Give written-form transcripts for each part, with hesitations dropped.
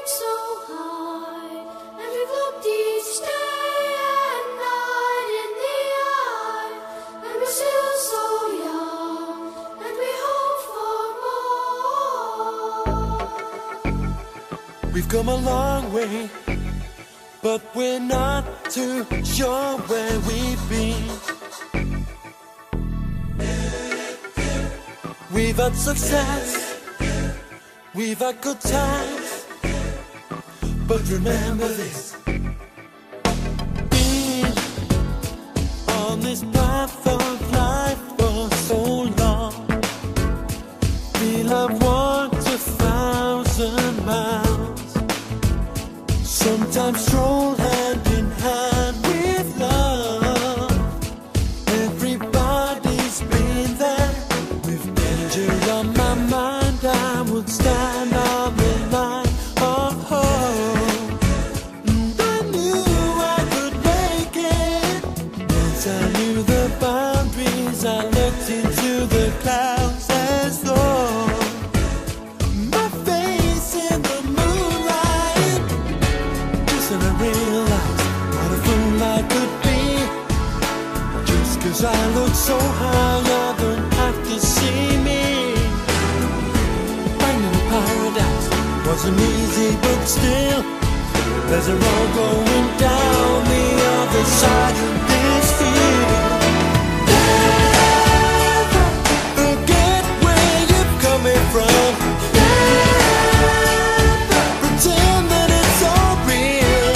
so high, and we've looked each day and night in the eye, and we're still so young, and we hope for more. We've come a long way, but we're not too sure where we've been. We've had success, we've had good times, but remember this: being on this path of life for so long, we'll have walked 1,000 miles, sometimes stroll hand in hand with love. Everybody's been there. With danger on my mind, I would stand on the line of hope, and I knew I could make it. Once I knew the boundaries, I looked into the clouds as though my face in the moonlight. Just then I realized what a fool I could be. Just 'cause I look so high, I don't have to see me. Finding paradise wasn't easy, but still, there's a road going down the other side of this field. Never forget where you're coming from. Never pretend that it's all real.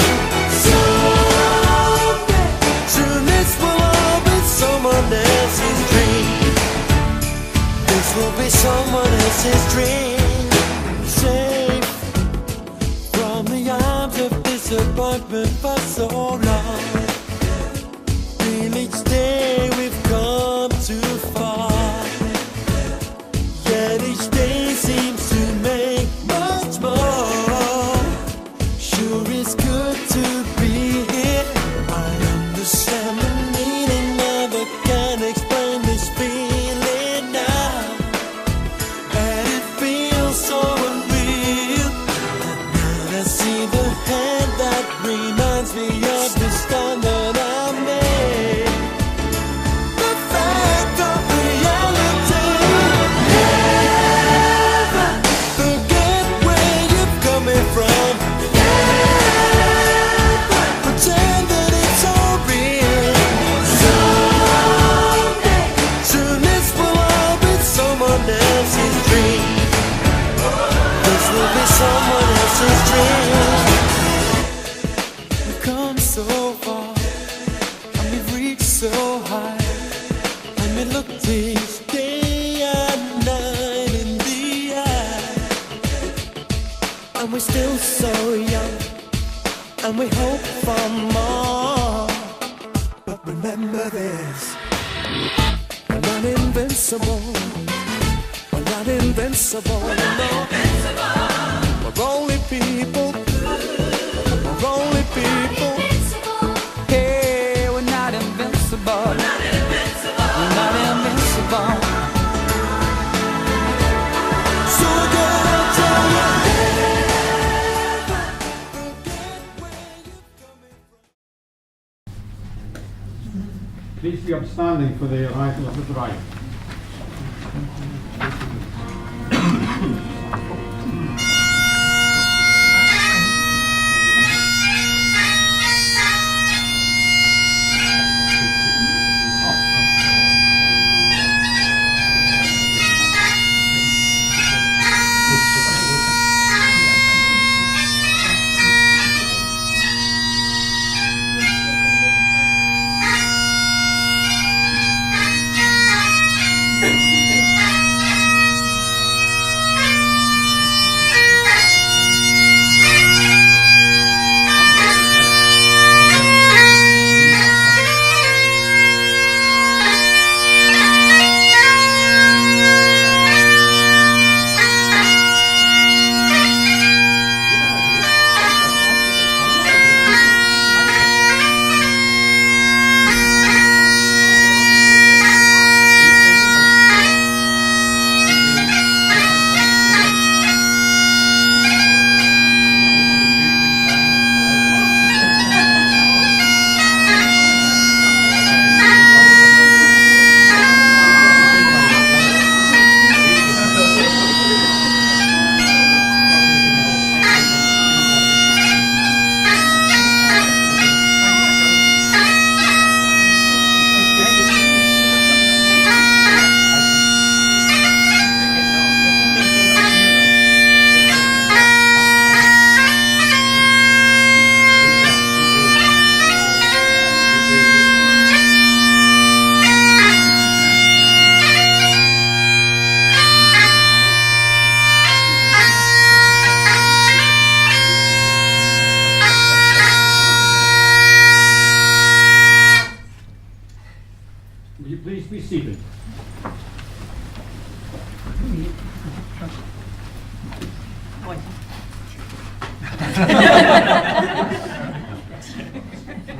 Someday, soon this will all be someone else's dream. This will be someone else's dream. Safe from the arms of disappointment for so long. Feel each day we've come too far, yet each day seems to make much more. Sure it's good to be here. I understand the meaning of it, can't explain this feeling now, and it feels so unreal. And now I see the hand that reminds me of this time that I made. The fact of reality. Never forget where you're coming from. Never pretend that it's all real. Someday, soon this will all be someone else's dream. This will be someone else's dream. We've come so far, and we've reached so high, and we look each day and night in the eye, and we're still so young, and we hope for more. But remember this: we're not invincible. We're not invincible. No. We're only people. We're only people. Hey, we're not invincible. We're not invincible. So again, I'll tell you, never forget where you're coming from. Please be upstanding for the arrival of the bride.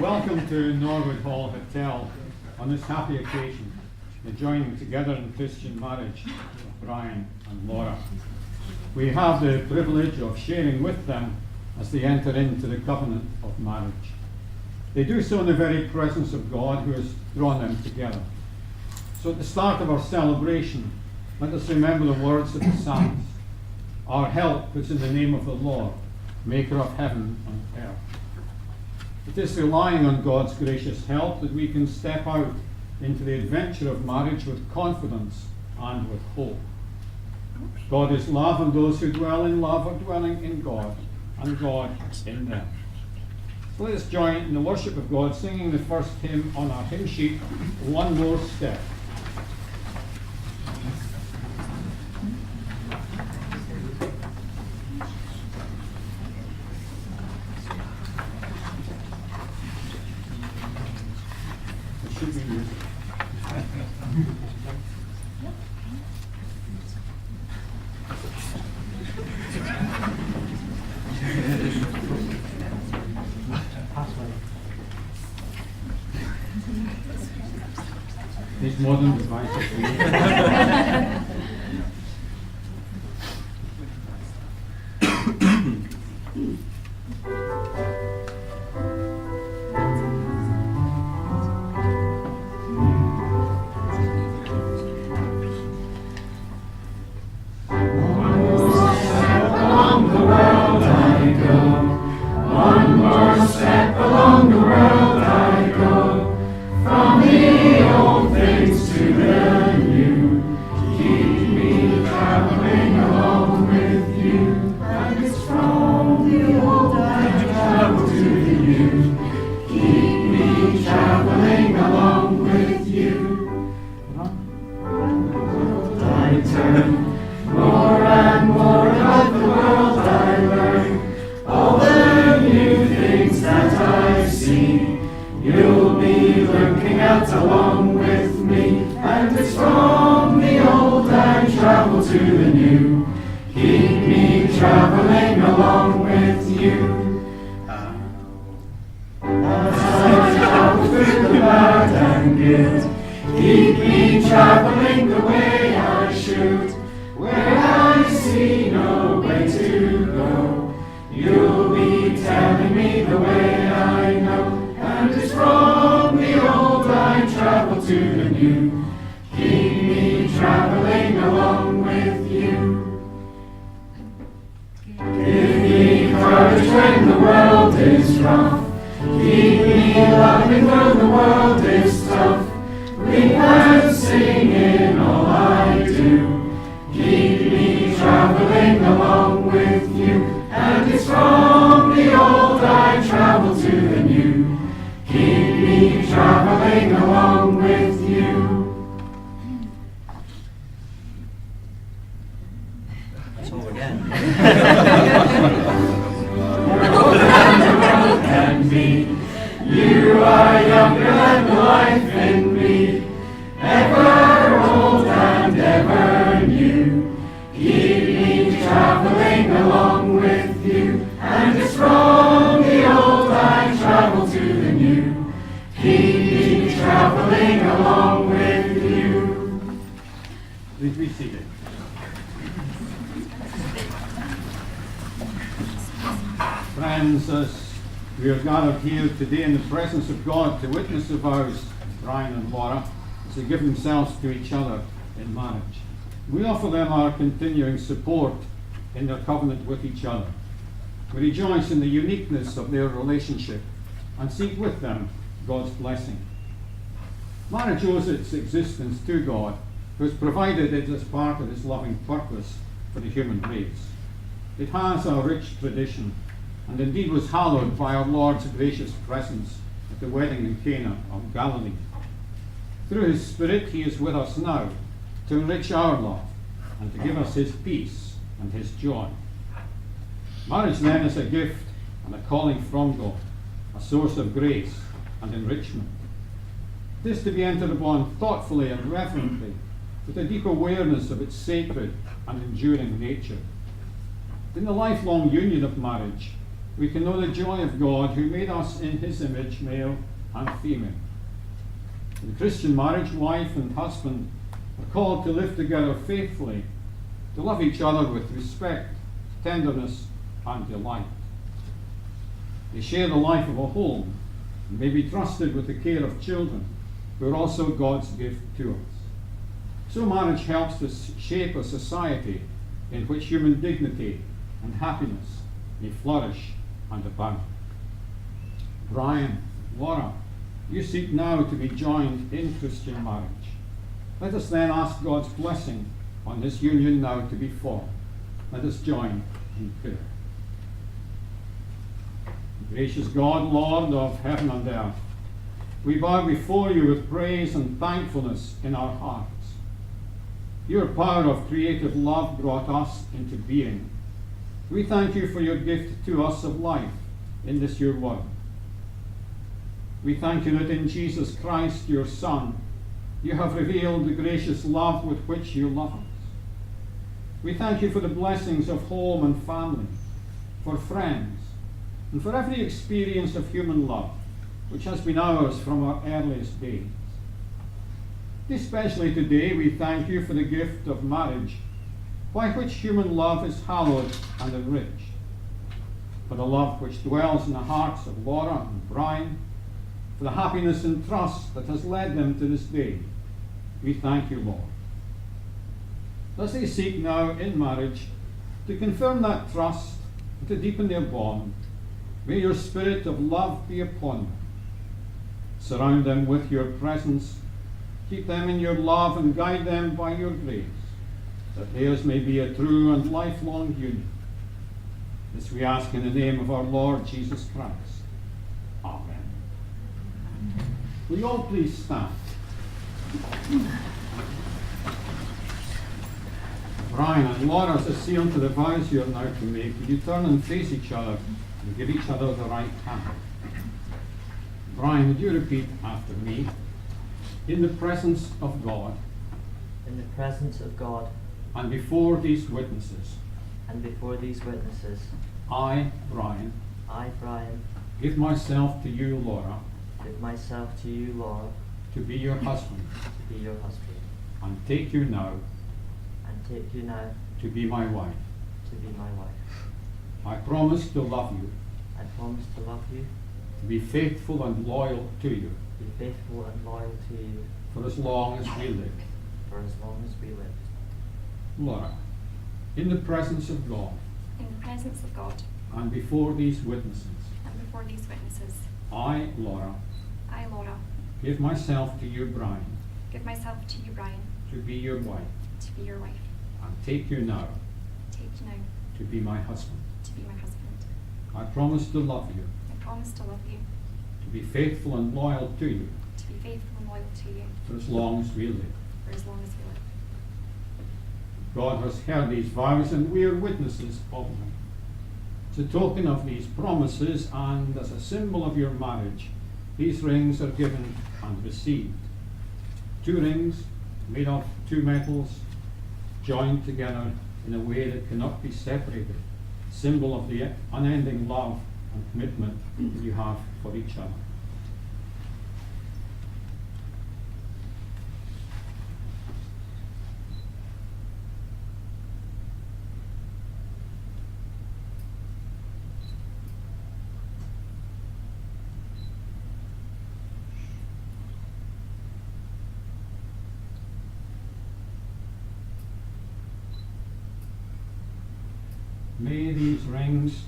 Welcome to Norwood Hall Hotel on this happy occasion, the joining together in Christian marriage of Brian and Laura. We have the privilege of sharing with them as they enter into the covenant of marriage. They do so in the very presence of God who has drawn them together. So at the start of our celebration, let us remember the words of the psalmist. Our help is in the name of the Lord, maker of heaven and earth. It is relying on God's gracious help that we can step out into the adventure of marriage with confidence and with hope. God is love, and those who dwell in love are dwelling in God, and God in them. So let us join in the worship of God, singing the first hymn on our hymn sheet, One More Step. It should be music. These modern devices. Please be seated. Friends, as we are gathered here today in the presence of God to witness the vows Brian and Laura as they give themselves to each other in marriage, we offer them our continuing support in their covenant with each other. We rejoice in the uniqueness of their relationship and seek with them God's blessing. Marriage owes its existence to God, who has provided it as part of his loving purpose for the human race. It has a rich tradition, and indeed was hallowed by our Lord's gracious presence at the wedding in Cana of Galilee. Through his Spirit, he is with us now to enrich our love and to give us his peace and his joy. Marriage then is a gift and a calling from God, a source of grace and enrichment. It is to be entered upon thoughtfully and reverently, with a deep awareness of its sacred and enduring nature. In the lifelong union of marriage, we can know the joy of God who made us in his image, male and female. In Christian marriage, wife and husband are called to live together faithfully, to love each other with respect, tenderness, and delight. They share the life of a home and may be trusted with the care of children, who are also God's gift to us. So marriage helps to shape a society in which human dignity and happiness may flourish and abound. Brian, Laura, you seek now to be joined in Christian marriage. Let us then ask God's blessing on this union now to be formed. Let us join in prayer. Gracious God, Lord of heaven and earth, we bow before you with praise and thankfulness in our hearts. Your power of creative love brought us into being. We thank you for your gift to us of life in this your world. We thank you that in Jesus Christ, your Son, you have revealed the gracious love with which you love us. We thank you for the blessings of home and family, for friends, and for every experience of human love, which has been ours from our earliest days. Especially today, we thank you for the gift of marriage, by which human love is hallowed and enriched. For the love which dwells in the hearts of Laura and Brian, for the happiness and trust that has led them to this day, we thank you, Lord. As they seek now in marriage to confirm that trust and to deepen their bond, may your spirit of love be upon them. Surround them with your presence, keep them in your love, and guide them by your grace, that theirs may be a true and lifelong union. This we ask in the name of our Lord Jesus Christ. Amen. Will you all please stand? Brian and Laura, as a seal to the vows you are now to make, will you turn and face each other and give each other the right hand? Brian, would you repeat after me? In the presence of God, in the presence of God, and before these witnesses, and before these witnesses, I, Brian, give myself to you, Laura, give myself to you, Laura, to be your husband, to be your husband, and take you now to be my wife. to be my wife. I promise to love you, I promise to love you, to be faithful and loyal to you, be faithful and loyal to you, for as long as we live. for as long as we live. Laura, in the presence of God, in the presence of God, and before these witnesses, and before these witnesses, I, Laura, give myself to you, Brian, give myself to you, Brian, to be your wife, to be your wife, and take you now take you now to be my husband. to be my husband. I promise to love you, I promise to love you, to be faithful and loyal to you, to be faithful and loyal to you, for as long as we live. for as long as we live. God has heard these vows, and we are witnesses of them. As a token of these promises, and as a symbol of your marriage, these rings are given and received. 2 rings made of 2 metals, joined together in a way that cannot be separated, symbol of the unending love and commitment that you have for each other. May these rings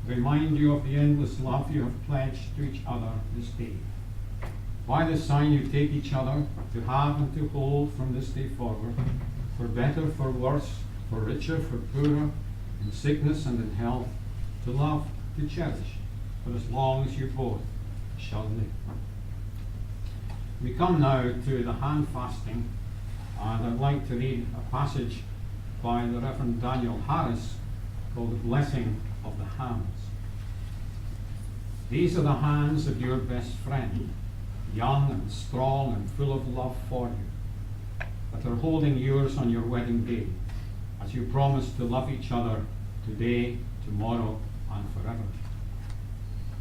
remind you of the endless love you have pledged to each other this day. By this sign you take each other to have and to hold from this day forward, for better, for worse, for richer, for poorer, in sickness and in health, to love, to cherish, for as long as you both shall live. We come now to the hand fasting, and I'd like to read a passage by the Reverend Daniel Harris called The Blessing of the Hands. These are the hands of your best friend, young and strong and full of love for you, that are holding yours on your wedding day, as you promise to love each other today, tomorrow, and forever.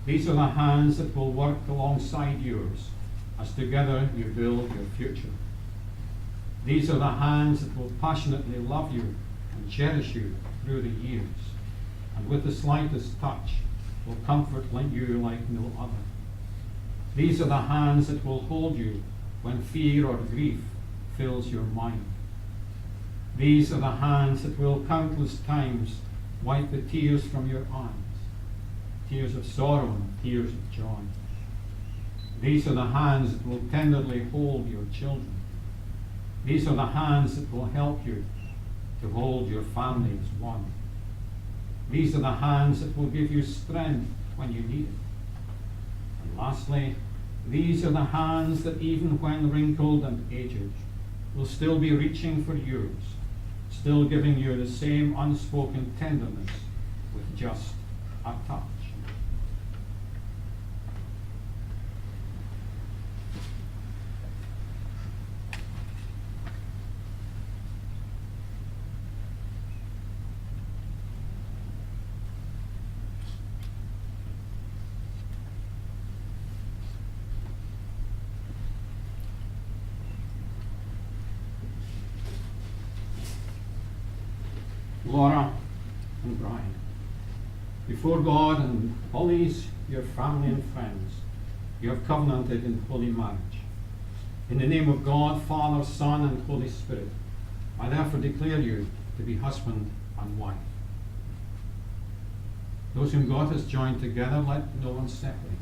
These are the hands that will work alongside yours as together you build your future. These are the hands that will passionately love you and cherish you through the years, and with the slightest touch will comfort you like no other. These are the hands that will hold you when fear or grief fills your mind. These are the hands that will countless times wipe the tears from your eyes, tears of sorrow and tears of joy. These are the hands that will tenderly hold your children. These are the hands that will help you to hold your family as one. These are the hands that will give you strength when you need it. And lastly, these are the hands that even when wrinkled and aged, will still be reaching for yours, still giving you the same unspoken tenderness with just a touch. Laura and Brian, before God and all these, your family and friends, you have covenanted in holy marriage. In the name of God, Father, Son, and Holy Spirit, I therefore declare you to be husband and wife. Those whom God has joined together, let no one separate.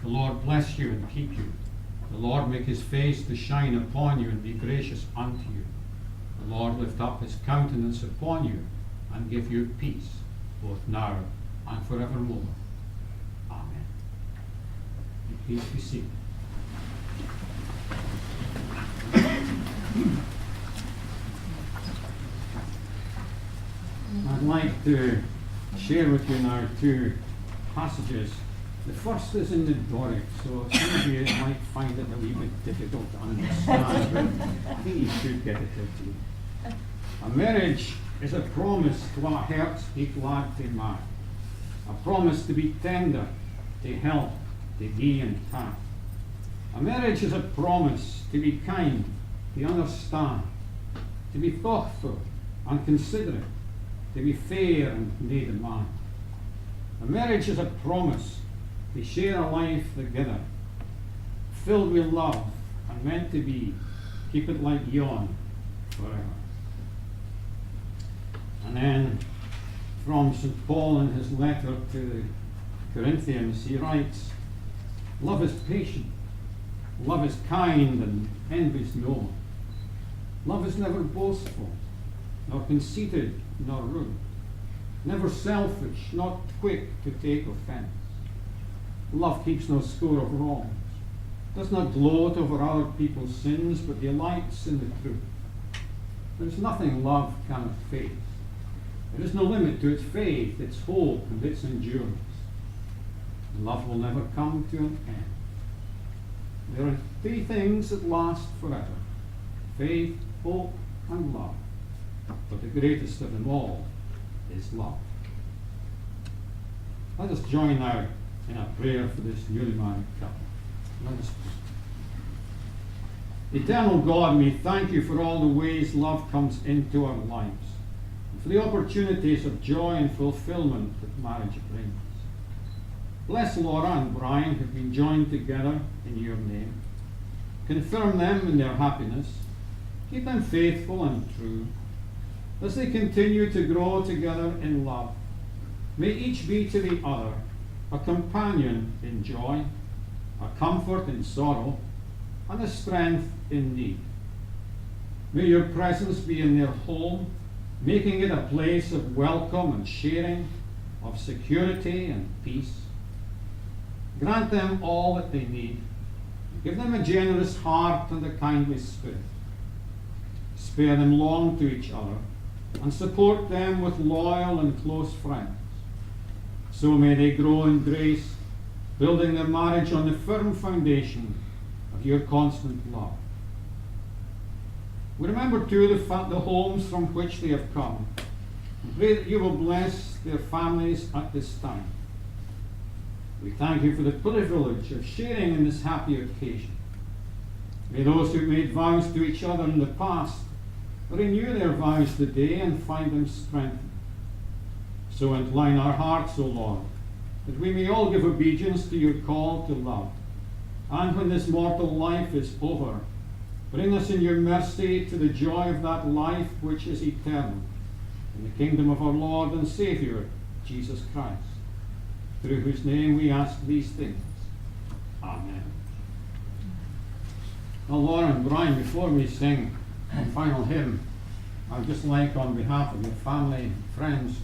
The Lord bless you and keep you. The Lord make his face to shine upon you and be gracious unto you. The Lord lift up his countenance upon you and give you peace, both now and forevermore. Amen. Please be seated. I'd like to share with you now two passages. The first is in the Doric, so some of you might find it a wee bit difficult to understand, but I think you should get it to you. A marriage is a promise to our hearts be glad to marry. A promise to be tender, to help, to give and take. A marriage is a promise to be kind, to understand, to be thoughtful and considerate, to be fair and no demand. A marriage is a promise to share a life together, filled with love and meant to be, keep it like yon forever. And then from St. Paul in his letter to the Corinthians, he writes, love is patient, love is kind and envies no one. Love is never boastful, nor conceited, nor rude, never selfish, not quick to take offense. Love keeps no score of wrongs, does not gloat over other people's sins, but delights in the truth. There is nothing love cannot face. There is no limit to its faith, its hope, and its endurance. Love will never come to an end. There are three things that last forever: faith, hope, and love. But the greatest of them all is love. Let us join now in a prayer for this newly married couple. Let us pray. Eternal God, we thank you for all the ways love comes into our lives, for the opportunities of joy and fulfillment that marriage brings. Bless Laura and Brian, who have been joined together in your name. Confirm them in their happiness. Keep them faithful and true. As they continue to grow together in love, may each be to the other a companion in joy, a comfort in sorrow, and a strength in need. May your presence be in their home, making it a place of welcome and sharing, of security and peace. Grant them all that they need. Give them a generous heart and a kindly spirit. Spare them long to each other, and support them with loyal and close friends. So may they grow in grace, building their marriage on the firm foundation of your constant love. We remember too the homes from which they have come, and pray that you will bless their families at this time. We thank you for the privilege of sharing in this happy occasion. May those who made vows to each other in the past renew their vows today and find them strengthened. So incline our hearts, O Lord, that we may all give obedience to your call to love. And when this mortal life is over, bring us in your mercy to the joy of that life which is eternal, in the kingdom of our Lord and Saviour, Jesus Christ, through whose name we ask these things. Amen. Now, Laura and Brian, before we sing our final hymn, I'd just like, on behalf of your family and friends,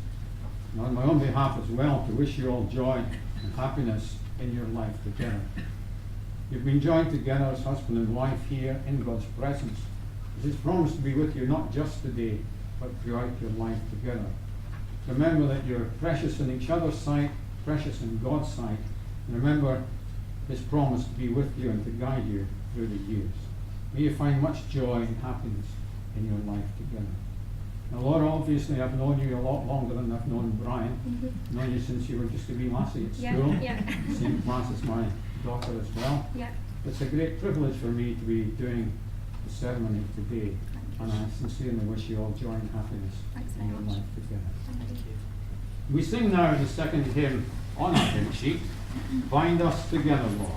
and on my own behalf as well, to wish you all joy and happiness in your life together. You've been joined together as husband and wife here in God's presence. It is promised to be with you not just today, but throughout your life together. Remember that you're precious in each other's sight, precious in God's sight, and remember His promise to be with you and to guide you through the years. May you find much joy and happiness in your life together. Now, Laura, obviously I've known you a lot longer than I've known Brian. I've known you since you were just a wee lassie at school. Yeah. Same class as my daughter as well. Yeah. It's a great privilege for me to be doing the ceremony today, and I sincerely wish you all joy and happiness Thanks in very your much. life together. Thank you. We sing now the second hymn on our hymn sheet, Bind Us Together, Lord.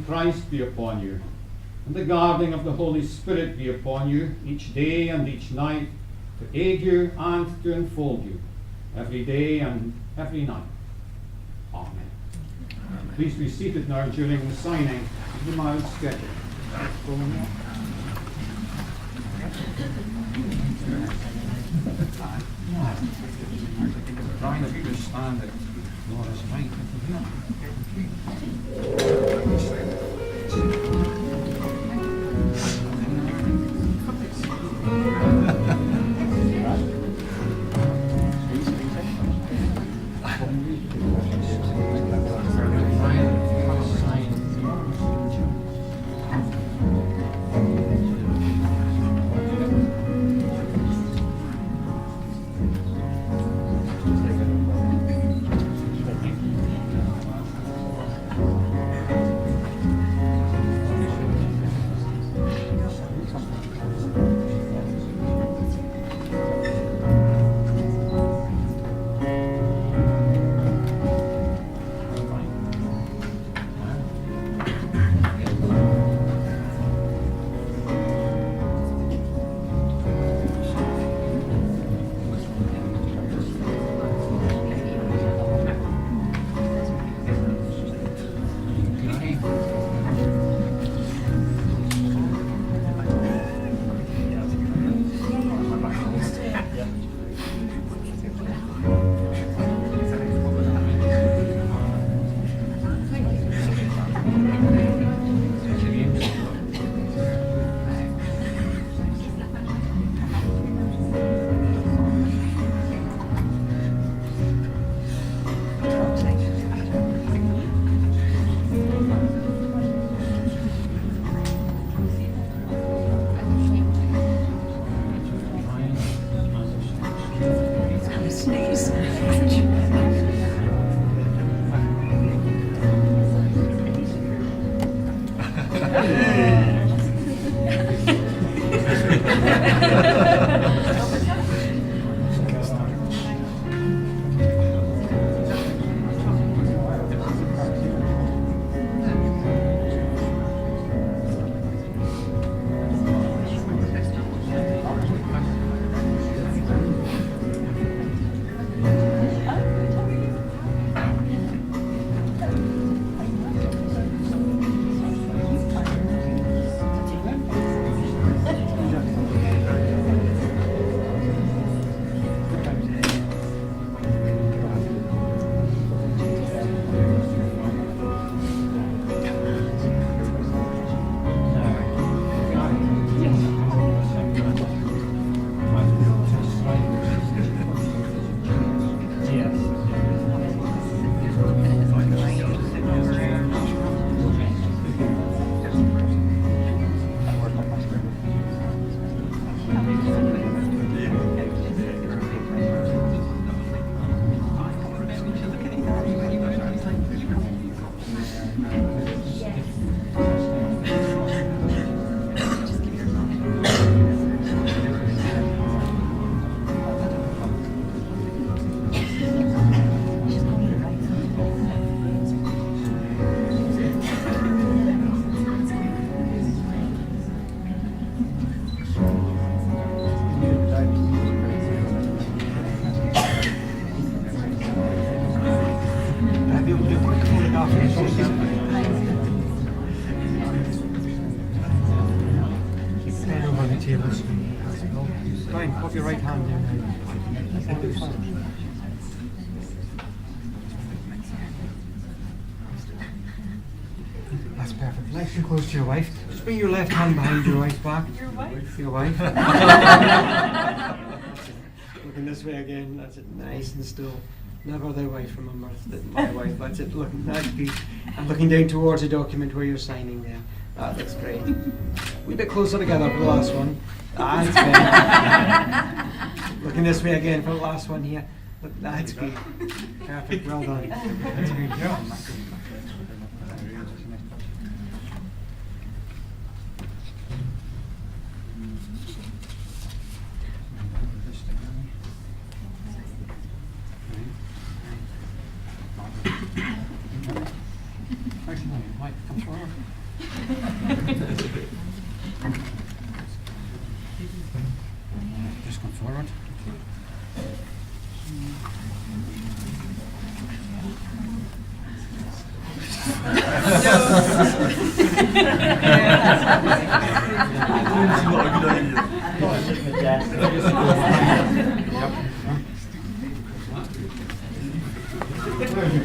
Christ be upon you, and the guarding of the Holy Spirit be upon you each day and each night, to aid you and to enfold you every day and every night. Amen. Please be seated now during the signing of the marriage schedule. Brian, if you just stand at Laura's right. Fine, put your right hand in. That's perfect. Nice and close to your wife. Just bring your left hand behind your wife's back. Your wife? Your wife. Looking this way again. That's it. Nice and still. Never the wife, remember. My wife. That's it. Looking nice. And looking down towards the document where you're signing there. That's great. A bit closer together for the last one. That's good. Looking this way again for the last one here. Look, that's good. Perfect. Well done. That's good. Mike, come forward. Just come forward.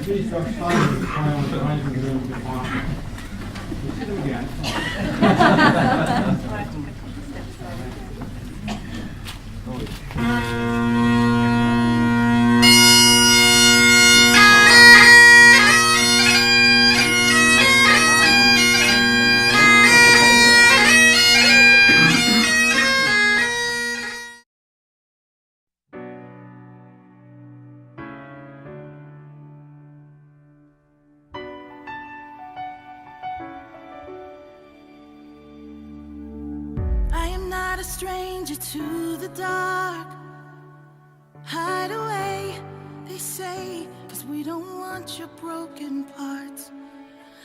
Please stop signing the file and writing the room department. You see them again. I am not a stranger to the dark. Hide away, they say, 'cause we don't want your broken parts.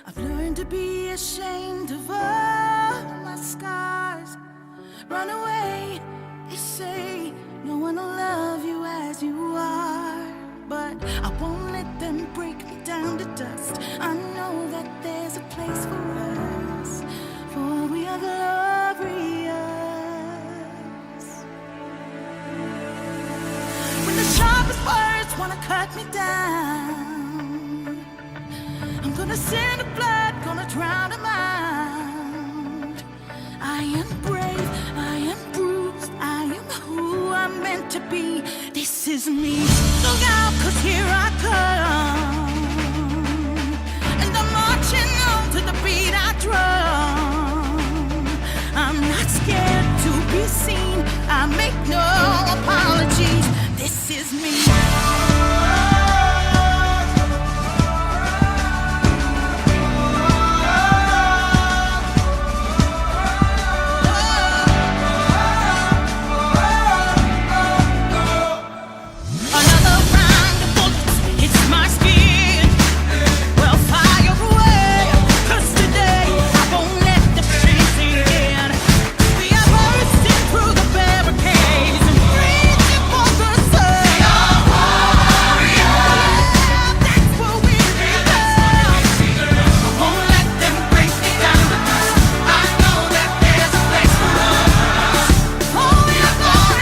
I've learned to be ashamed of all my scars. Run away, they say, no one will love you as you are. But I won't let them break me down to dust. I know that there's a place for us, for we are glorious. When the sharpest words wanna cut me down, I'm gonna send the blood, gonna drown 'em out. I am brave, I am bruised, I am who I'm meant to be. This is me. Look out, 'cause here I come. And I'm marching on to the beat I drum. I'm not scared to be seen. I make no apologies. This is me. Another round of bullets hits my skin. Well, fire away, 'cause today I won't let the pain sink in. We are bursting through the barricades and reaching for the sun. That's what we become. I won't let them break me down. I know that there's a place for us. Oh, we are going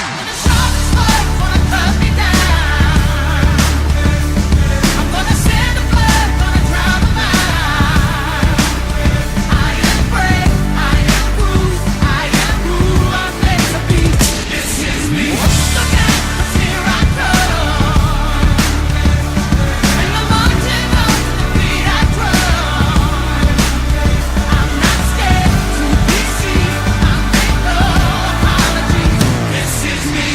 and the sharpest words wanna cut me down. I'm gonna send the blood, gonna drown 'em out. I am brave, I am bruised, I am who I'm meant to be. This is me. Look out, 'cause here I come. And I'm marching on to the beat I drum. I'm not scared to be seen. I make no apologies. This is me.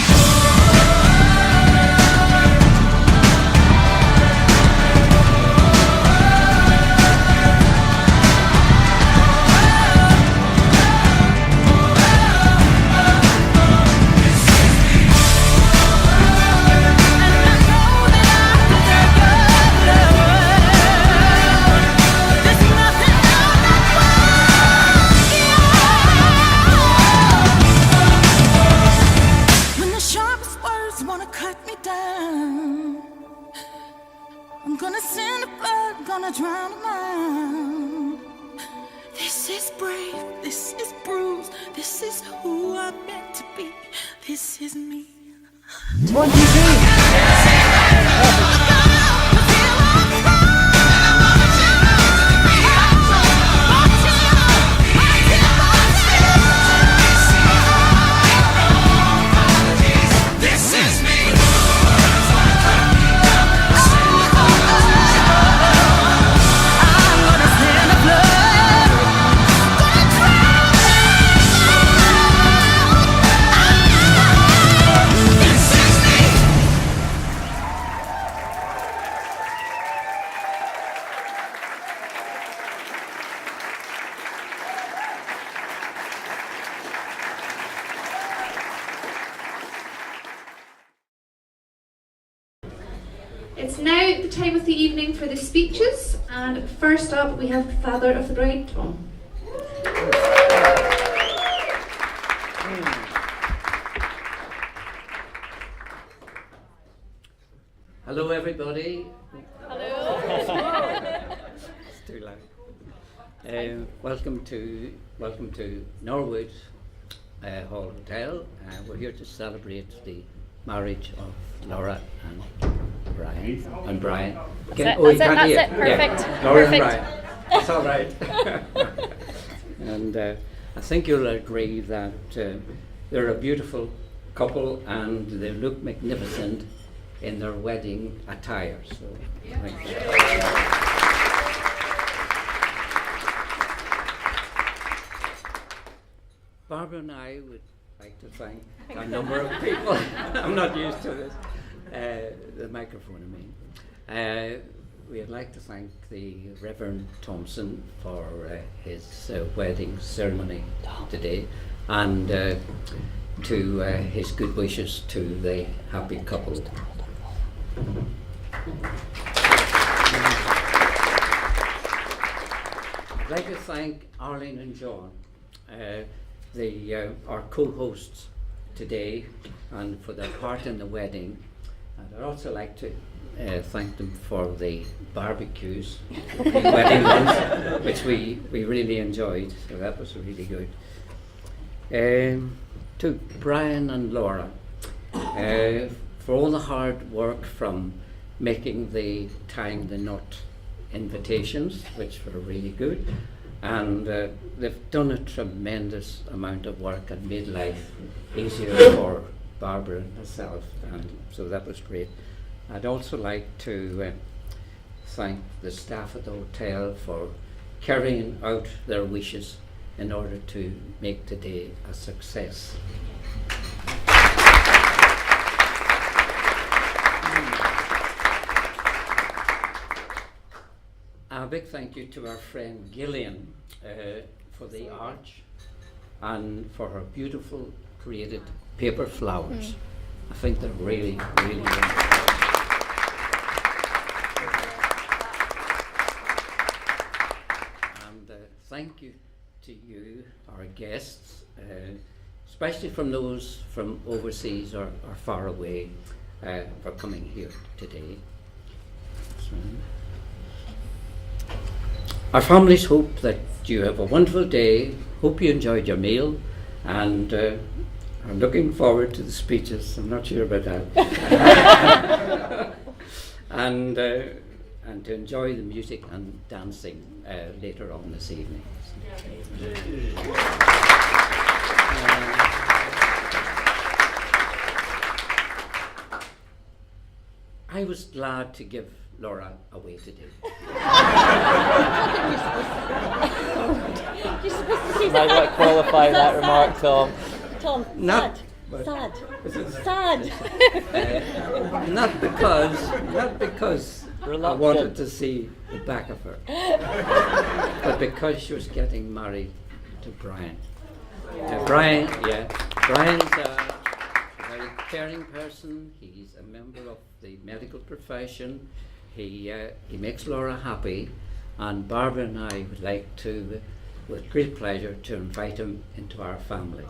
When the sharpest words wanna cut me down, I'm gonna send the blood, gonna drown 'em out. This is brave, this is bruised, this is who I'm meant to be. This is me. It's now the time of the evening for the speeches, and first up we have the father of the bride, Tom. Hello, everybody. It's too loud. Welcome to Norwood Hotel. We're here to celebrate the marriage of Laura and Brian. That's you it, can't that's hear. it, perfect, Yeah. Laura perfect. and Brian. It's all right. And I think you'll agree that they're a beautiful couple and they look magnificent in their wedding attire. So, thank you. Barbara and I would like to thank a number of people. I'm not used to this. The microphone, I mean. We'd like to thank the Reverend Thompson for his wedding ceremony today, and to his good wishes to the happy couple. I'd like to thank Arlene and John, our co-hosts today, and for their part in the wedding. And I'd also like to thank them for the barbecues, the wedding ones, which we really enjoyed, so that was really good. To Brian and Laura, for all the hard work from tying the knot invitations, which were really good, and they've done a tremendous amount of work and made life easier for Barbara and myself, and so that was great. I'd also like to thank the staff at the hotel for carrying out their wishes in order to make today a success. A big thank you to our friend Gillian for the arch and for her beautiful created paper flowers. I think they're really, really wonderful. And thank you to you, our guests, especially from those from overseas or far away, for coming here today. Our families hope that you have a wonderful day, hope you enjoyed your meal, and I'm looking forward to the speeches. I'm not sure about that. and to enjoy the music and dancing later on this evening. I was glad to give Laura away today. You might want to qualify that remark, Tom. Tom, Not- sad. Not because I Reluctant. wanted to see the back of her, but because she was getting married to Brian. Brian's a very caring person. He's a member of the medical profession. He makes Laura happy, and Barbara and I would like to, with great pleasure, to invite him into our family.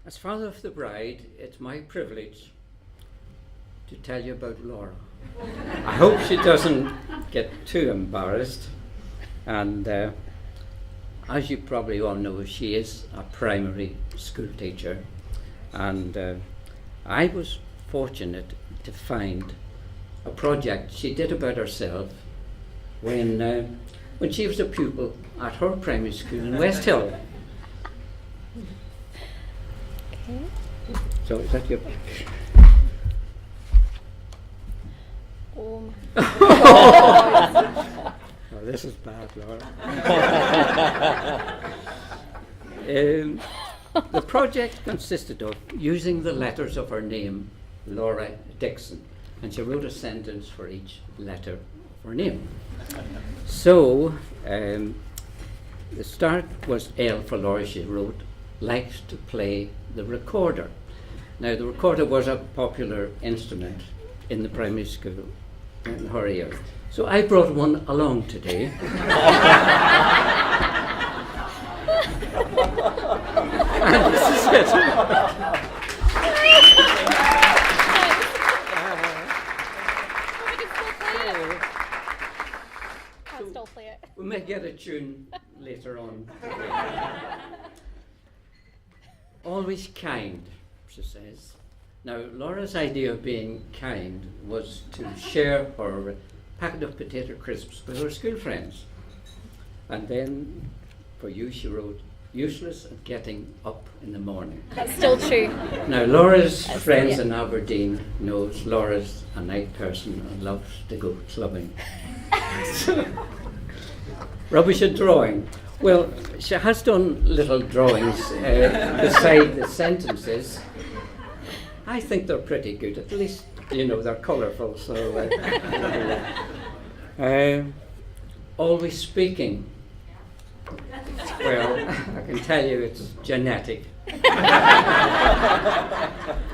As father of the bride, it's my privilege to tell you about Laura. I hope she doesn't get too embarrassed, and as you probably all know, she is a primary school teacher, and I was fortunate to find a project she did about herself when she was a pupil at her primary school in West Hill. Okay. So is that your... Oh, Oh, this is bad, Laura. The project consisted of using the letters of her name, Laura Dixon, and she wrote a sentence for each letter of her name. So, the start was L for Laura. She wrote, likes to play the recorder. Now, the recorder was a popular instrument in the primary school in her era. So I brought one along today. And this is it. I'll still play it. We may get a tune later on. Always kind, she says. Now, Laura's idea of being kind was to share her packet of potato crisps with her school friends. And then, for you, she wrote, useless at getting up in the morning. That's still true. Now, Laura's That's friends it. in Aberdeen knows Laura's a night person and loves to go clubbing. Rubbish at drawing. Well, she has done little drawings beside the sentences. I think they're pretty good. At least, you know, they're colourful. So, always speaking. Well, I can tell you it's genetic.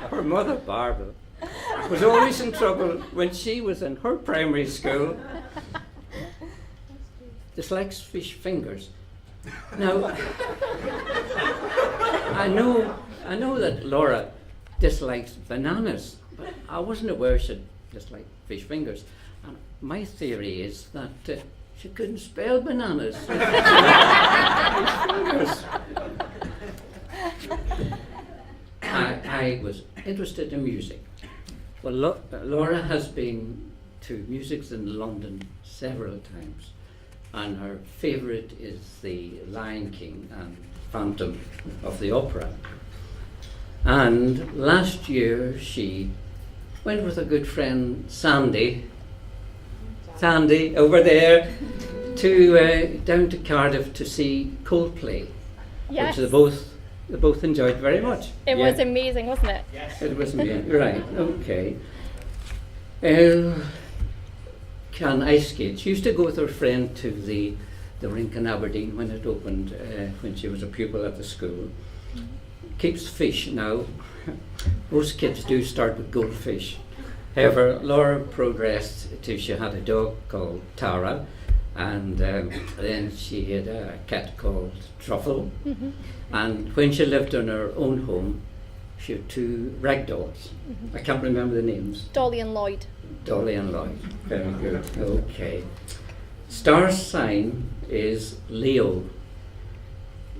Her mother, Barbara, was always in trouble when she was in her primary school. Dislikes fish fingers. Now, I know that Laura dislikes bananas, but I wasn't aware she disliked fish fingers. And my theory is that she couldn't spell bananas. I was interested in music. Well, Laura has been to musics in London several times, and her favourite is the Lion King and Phantom of the Opera. And last year she went with a good friend, Sandy over there, to down to Cardiff to see Coldplay, Yes. which they both enjoyed very much. It was amazing, wasn't it? It was amazing. Right, okay. Can ice skate. She used to go with her friend to the rink in Aberdeen when it opened, when she was a pupil at the school. Keeps fish now. Most kids do start with goldfish. However, Laura progressed till she had a dog called Tara, and then she had a cat called Truffle. And when she lived in her own home, she had 2 ragdolls. I can't remember the names. Dolly and Lloyd. Dolly and Lloyd. Very good. Okay. Star sign is Leo.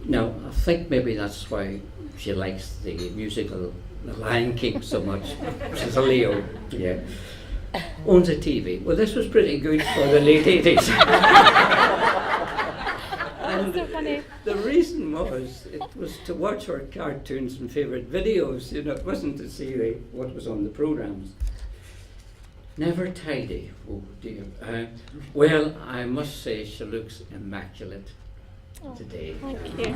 Now, I think maybe that's why she likes the musical The Lion King so much. She's a Leo. Yeah. Owns a TV. Well, this was pretty good for the late 80s. And so funny. the reason was, it was to watch her cartoons and favourite videos. You know, it wasn't to see what was on the programmes. Never tidy. Oh dear. Well, I must say she looks immaculate today. Thank you.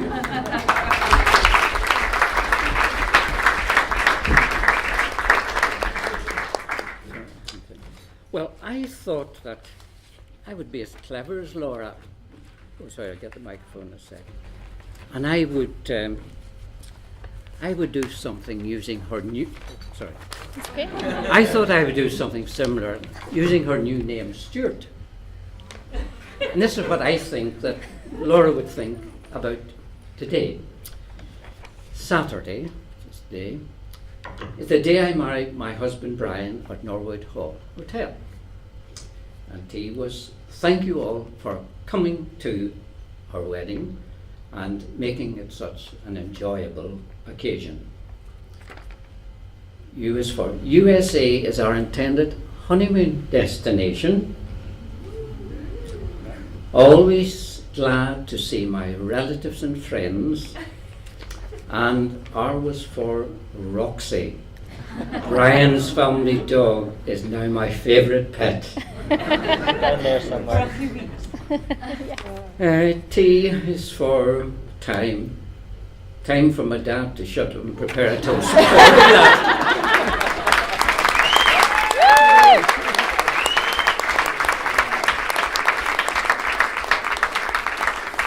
Well, I thought that I would be as clever as Laura. Oh, sorry, I'll get the microphone in a second. And I would do something using her new. Sorry. Okay. I thought I would do something similar using her new name, Stuart. And this is what I think that Laura would think about today. Saturday, this day, is the day I married my husband Brian at Norwood Hall Hotel. And he was, thank you all for coming to our wedding and making it such an enjoyable occasion. USA is our intended honeymoon destination. Always glad to see my relatives and friends. And R was for Roxy. Brian's family dog is now my favourite pet. Down there somewhere. T is for time. Time for my dad to shut up and prepare a toast.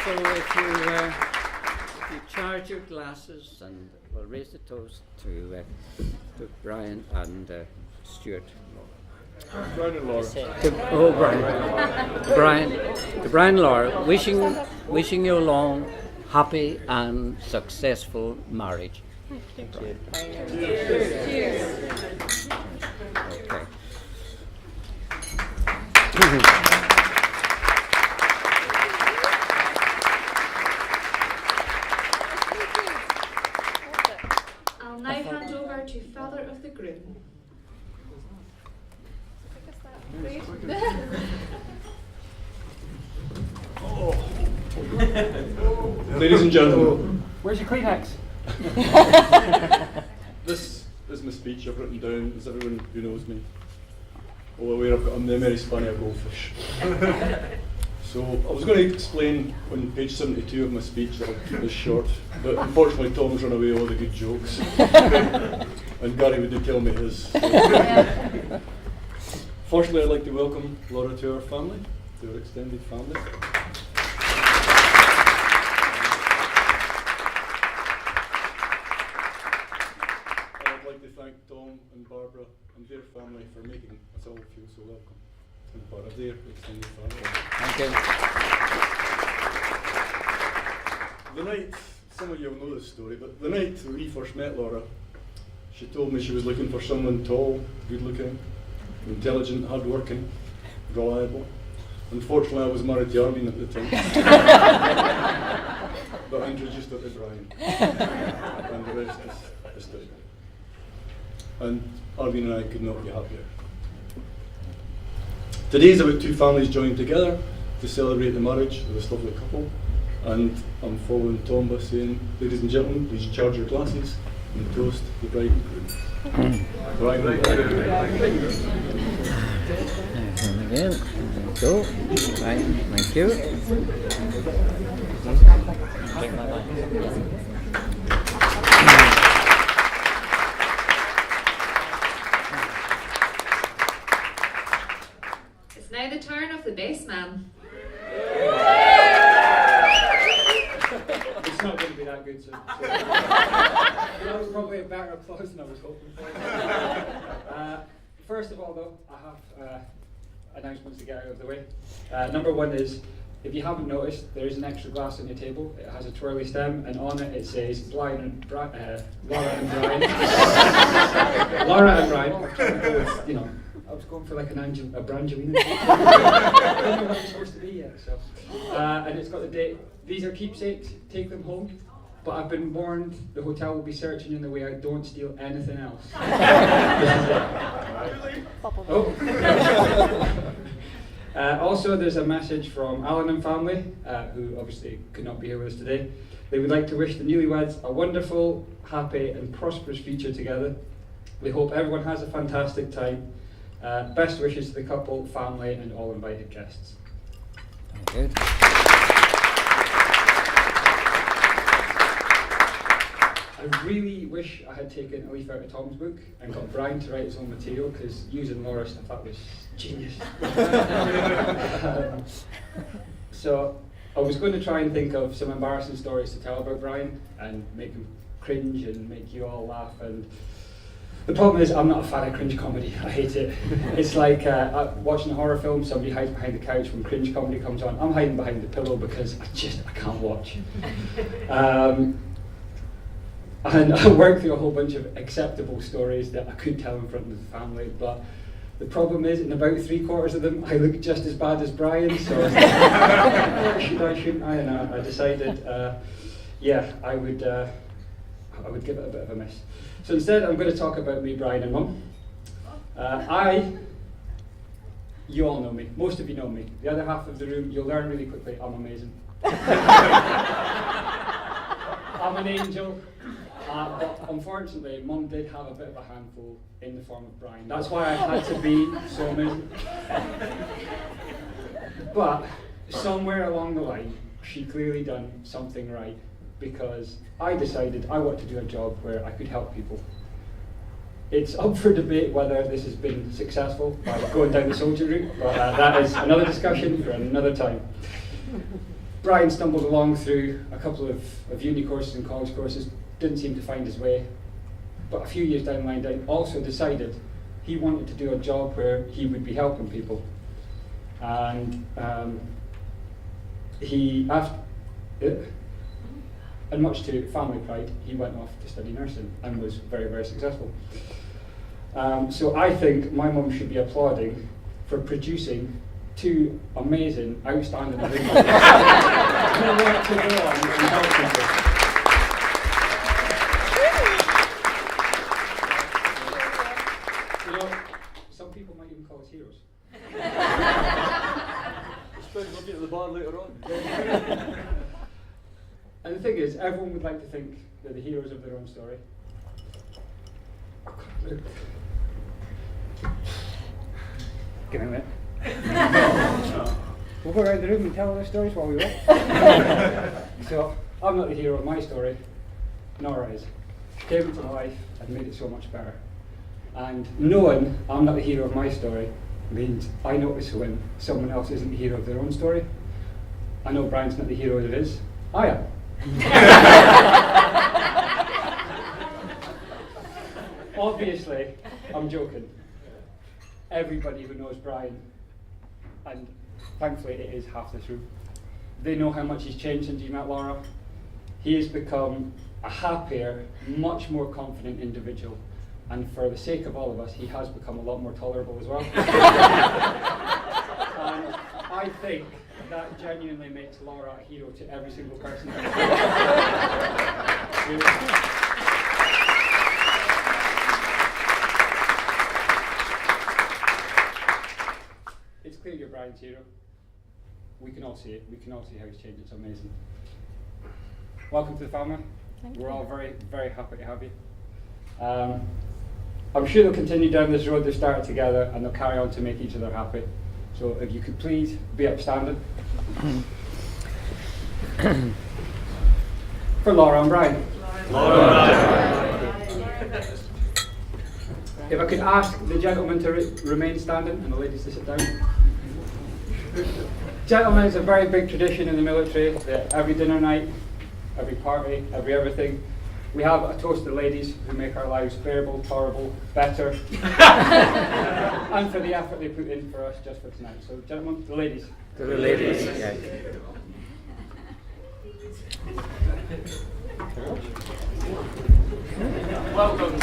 So if you charge your glasses, and we'll raise the toast to Brian and Stuart. Brian and Laura. Brian and Laura, wishing you a long, happy and successful marriage. Thank you. Okay. I'll now hand over to Father of the Groom. Ladies and gentlemen, Where's your Kleenex? this is my speech I've written down, as everyone who knows me will aware I'm the Mary Spanier goldfish. So I was going to explain on page 72 of my speech that I'll keep this short, but unfortunately Tom's run away with all the good jokes. And Gary would do tell me his. Fortunately, I'd like to welcome Laura to our family, to our extended family. I'd like to thank Tom and Barbara and their family for making us all feel so welcome and part of their extended family. Thank you. The night, some of you will know this story, but the night we first met Laura, she told me she was looking for someone tall, good looking, intelligent, hard working, reliable. Unfortunately, I was married to Arlene at the time. but I introduced her to Brian. And the rest is history. And Arlene and I could not be happier. Today is about two families joined together to celebrate the marriage of this lovely couple. And I'm following Tom by saying, ladies and gentlemen, please charge your glasses and toast the bride and groom. Brian and bride. Again, there you go. Right, thank you. Take my mic. It's now the turn of the bass man. It's not going to be that good, so that was probably a better applause than I was hoping for. First of all, though, I have announcements to get out of the way. Number one is, if you haven't noticed, there is an extra glass on your table. It has a twirly stem, and on it it says Laura and Brian. Laura and Brian. I'm trying to go with, I was going for like a Brangelina. I don't know what it's supposed to be yet. So, and it's got the date. These are keepsakes. Take them home. But I've been warned the hotel will be searching in the way I don't steal anything else. Oh. Also, there's a message from Alan and family, who obviously could not be here with us today. They would like to wish the newlyweds a wonderful, happy and prosperous future together. We hope everyone has a fantastic time. Best wishes to the couple, family and all invited guests. Good. I really wish I had taken a leaf out of Tom's book and got Brian to write his own material, because using Laura's stuff, that was genius. So I was going to try and think of some embarrassing stories to tell about Brian and make him cringe and make you all laugh. And the problem is, I'm not a fan of cringe comedy. I hate it. It's like watching a horror film, somebody hides behind the couch when cringe comedy comes on. I'm hiding behind the pillow because I can't watch. And I worked through a whole bunch of acceptable stories that I could tell in front of the family, but the problem is, in about 3/4 of them, I look just as bad as Brian, so I was like, shouldn't I? And I decided, I would give it a bit of a miss. So instead, I'm going to talk about me, Brian and Mum. You all know me. Most of you know me. The other half of the room, you'll learn really quickly, I'm amazing. I'm an angel. But unfortunately, Mum did have a bit of a handful in the form of Brian. That's why I had to be so amazing. But somewhere along the line, she clearly done something right, because I decided I wanted to do a job where I could help people. It's up for debate whether this has been successful by going down the soldier route, but that is another discussion for another time. Brian stumbled along through a couple of uni courses and college courses, didn't seem to find his way, but a few years down the line, also decided he wanted to do a job where he would be helping people. And and much to family pride, he went off to study nursing and was very, very successful. So I think my mum should be applauding for producing two amazing, outstanding women who want to go on and help people. Some people might even call us heroes. Especially looking at the bar later on. And the thing is, everyone would like to think they're the heroes of their own story. Give me a minute. We'll go around the room and tell their stories while we walk. So, I'm not the hero of my story, Nora is. She came into my life and made it so much better. And knowing I'm not the hero of my story means I notice when someone else isn't the hero of their own story. I know Brian's not the hero of his. I am. Obviously, I'm joking. Everybody who knows Brian, and thankfully it is half this room, they know how much he's changed since he met Laura. He has become a happier, much more confident individual, and for the sake of all of us, he has become a lot more tolerable as well. And I think That genuinely makes Laura a hero to every single person. It's clear you're Brian's hero. We can all see it. We can all see how he's changed. It's amazing. Welcome to the family. We're all very, very happy to have you. I'm sure they'll continue down this road they've started together, and they'll carry on to make each other happy. So if you could please be upstanding. For Laura and Brian. If I could ask the gentlemen to remain standing and the ladies to sit down. Gentlemen, it's a very big tradition in the military that every dinner night, every party, every everything, we have a toast to the ladies who make our lives bearable, tolerable, better, and for the effort they put in for us just for tonight. So, gentlemen, the ladies. To the ladies, yeah. Welcome,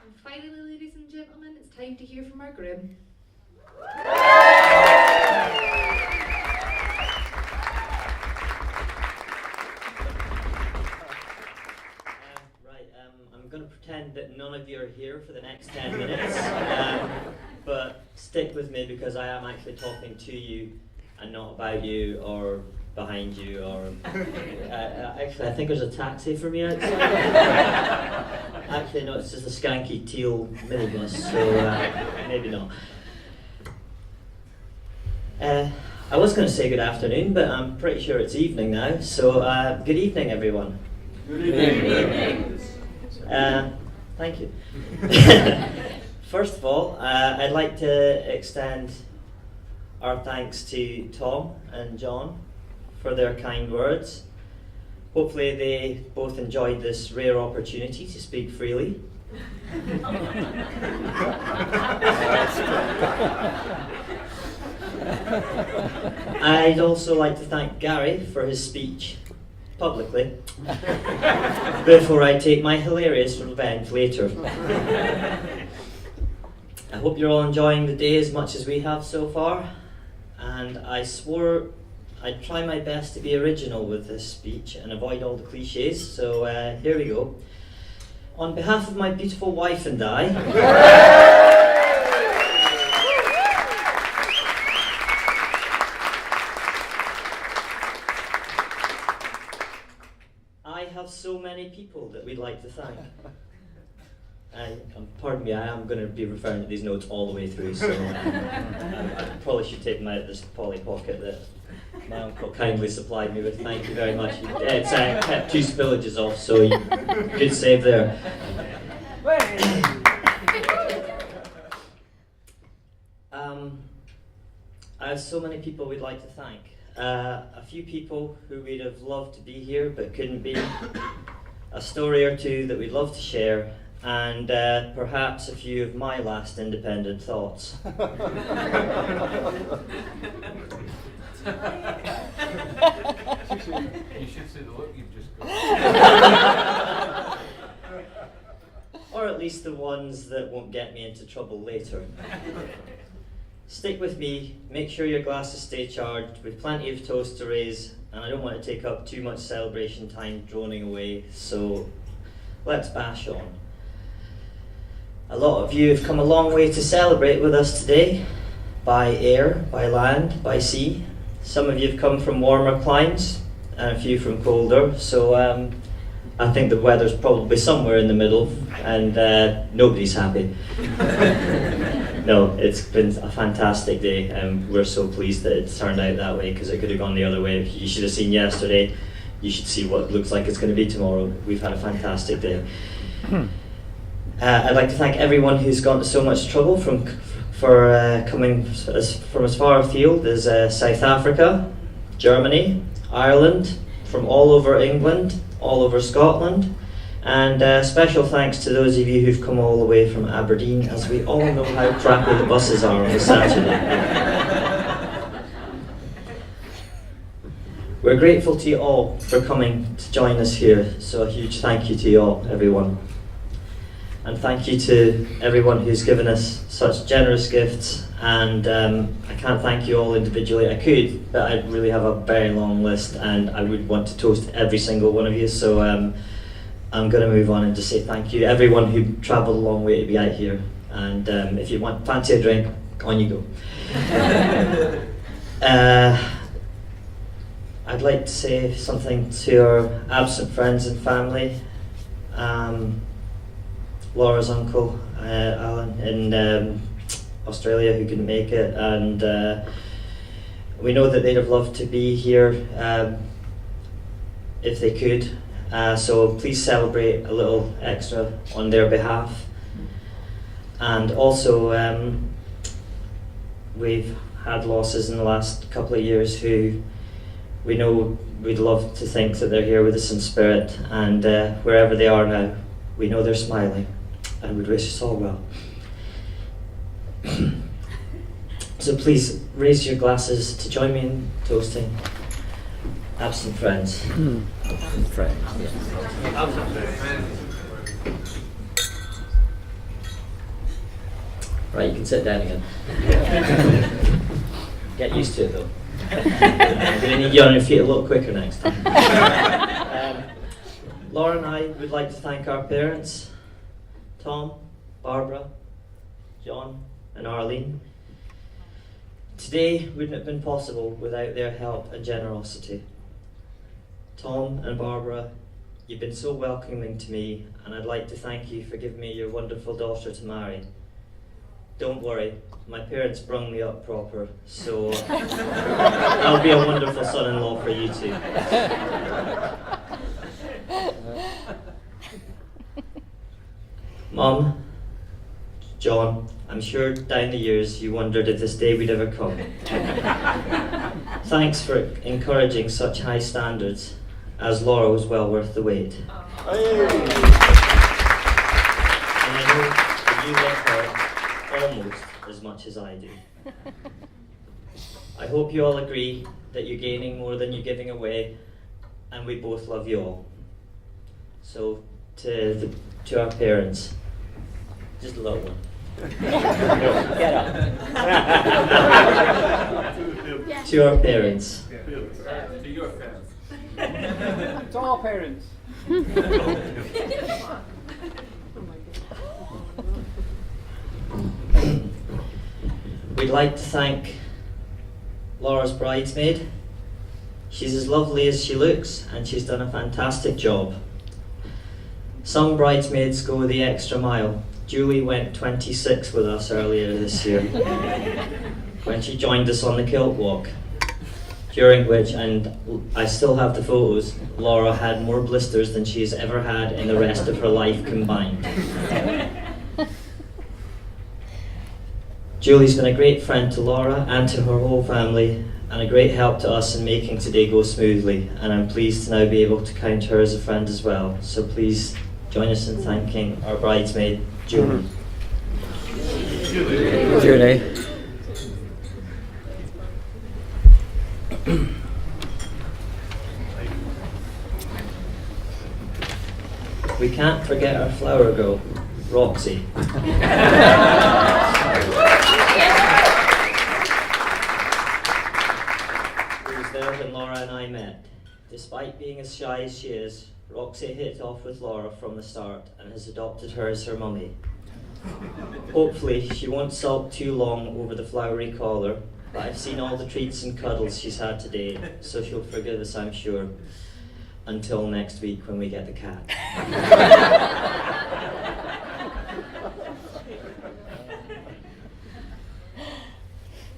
And finally, ladies and gentlemen, it's time to hear from our groom. I'm going to pretend that none of you are here for the next 10 minutes, but stick with me because I am actually talking to you and not about you or behind you or... actually, I think there's a taxi for me outside. Actually, no, it's just a skanky teal minibus, so maybe not. I was going to say good afternoon, but I'm pretty sure it's evening now, so good evening, everyone. Good evening. Thank you. First of all, I'd like to extend our thanks to Tom and John for their kind words. Hopefully they both enjoyed this rare opportunity to speak freely. I'd also like to thank Gary for his speech publicly before I take my hilarious revenge later. I hope you're all enjoying the day as much as we have so far, and I swore I'd try my best to be original with this speech and avoid all the cliches, so here we go. On behalf of my beautiful wife and I have so many people that we'd like to thank. Pardon me, I am going to be referring to these notes all the way through, so I probably should take them out of this Polly Pocket that my uncle kindly supplied me with. Thank you very much. It's kept 2 spillages off, so good save there. I have so many people we'd like to thank. A few people who we'd have loved to be here but couldn't be, a story or two that we'd love to share, and perhaps a few of my last independent thoughts. You should see the look you've just got. Or at least the ones that won't get me into trouble later. Stick with me, make sure your glasses stay charged with plenty of toast to raise, and I don't want to take up too much celebration time droning away, so let's bash on. A lot of you have come a long way to celebrate with us today, by air, by land, by sea. Some of you have come from warmer climes, and a few from colder, so I think the weather's probably somewhere in the middle, and nobody's happy. No, it's been a fantastic day, and we're so pleased that it's turned out that way, because it could have gone the other way. You should have seen yesterday. You should see what it looks like it's going to be tomorrow. We've had a fantastic day. I'd like to thank everyone who's gone to so much trouble for coming from as far afield as South Africa, Germany, Ireland, from all over England, all over Scotland, and special thanks to those of you who've come all the way from Aberdeen, as we all know how crappy the buses are on a Saturday. We're grateful to you all for coming to join us here, so a huge thank you to you all, everyone. And thank you to everyone who's given us such generous gifts, and I can't thank you all individually. I could, but I really have a very long list and I would want to toast every single one of you, so I'm going to move on and just say thank you to everyone who travelled a long way to be out here, and if you fancy a drink, on you go. I'd like to say something to our absent friends and family. Laura's uncle, Alan, in Australia, who couldn't make it, and we know that they'd have loved to be here if they could, so please celebrate a little extra on their behalf. And also, we've had losses in the last couple of years who we know we'd love to think that they're here with us in spirit, and wherever they are now, we know they're smiling, and we'd wish us all well. So please raise your glasses to join me in toasting absent friends. Friends, Right, you can sit down again. Get used to it though. I'm going to need you on your feet a little quicker next time. Laura and I would like to thank our parents, Tom, Barbara, John and Arlene. Today wouldn't have been possible without their help and generosity. Tom and Barbara, you've been so welcoming to me, and I'd like to thank you for giving me your wonderful daughter to marry. Don't worry, my parents brung me up proper, so I'll be a wonderful son-in-law for you too. Mum, John, I'm sure down the years you wondered if this day would ever come. Thanks for encouraging such high standards, as Laura was well worth the wait. And I know that you love her almost as much as I do. I hope you all agree that you're gaining more than you're giving away, and we both love you all. So to our parents, just a little one. Get up. To our parents. To your parents. To all parents. We'd like to thank Laura's bridesmaid. She's as lovely as she looks, and she's done a fantastic job. Some bridesmaids go the extra mile. Julie went 26 with us earlier this year when she joined us on the kilt walk, during which, and I still have the photos, Laura had more blisters than she's ever had in the rest of her life combined. Julie's been a great friend to Laura and to her whole family, and a great help to us in making today go smoothly, and I'm pleased to now be able to count her as a friend as well. So please join us in thanking our bridesmaid, Julie. Julie. We can't forget our flower girl, Roxy. Who was there when Laura and I met. Despite being as shy as she is, Roxy hit it off with Laura from the start and has adopted her as her mummy. Hopefully she won't sulk too long over the flowery collar, but I've seen all the treats and cuddles she's had today, so she'll forgive us, I'm sure, until next week when we get the cat.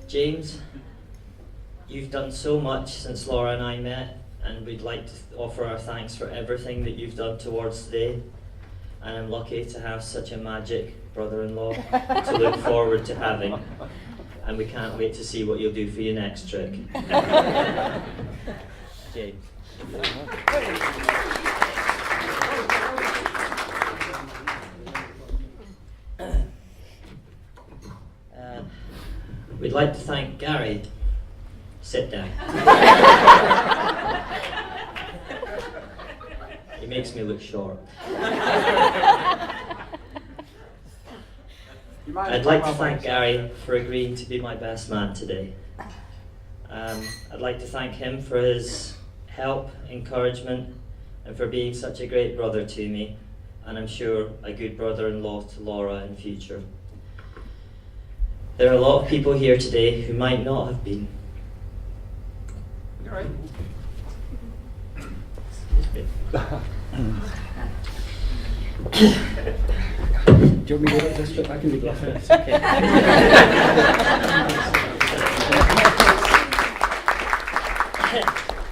James, you've done so much since Laura and I met, and we'd like to offer our thanks for everything that you've done towards today. And I'm lucky to have such a magic brother-in-law to look forward to having, and we can't wait to see what you'll do for your next trick. James. We'd like to thank Gary. Sit down. makes me look short. I'd like to thank Gary for agreeing to be my best man today. I'd like to thank him for his help, encouragement, and for being such a great brother to me, and I'm sure a good brother-in-law to Laura in future. There are a lot of people here today who might not have been. You're right. Do you want me to do this bit? I can do that.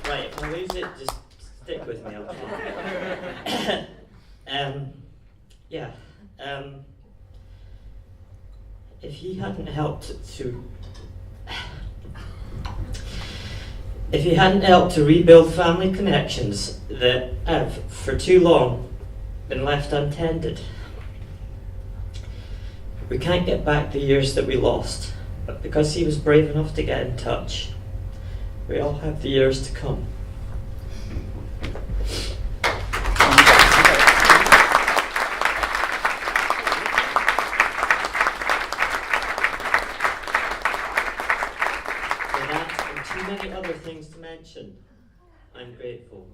Right, if I lose it, just stick with me. If he hadn't helped to rebuild family connections that have, for too long, been left untended, we can't get back the years that we lost, but because he was brave enough to get in touch, we all have the years to come. For that and too many other things to mention, I'm grateful.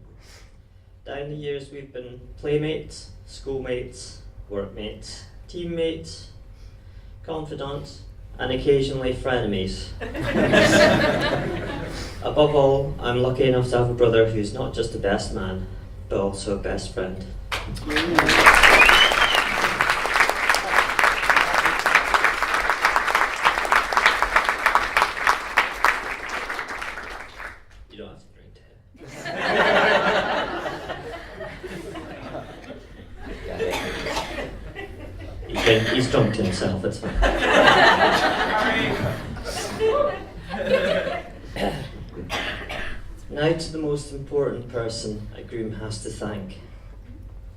Down the years we've been playmates, schoolmates, workmates, teammates, confidants, and occasionally frenemies. Above all, I'm lucky enough to have a brother who's not just a best man, but also a best friend. You don't have to drink to it. He's drunk to himself, it's fine. Now to the most important person a groom has to thank.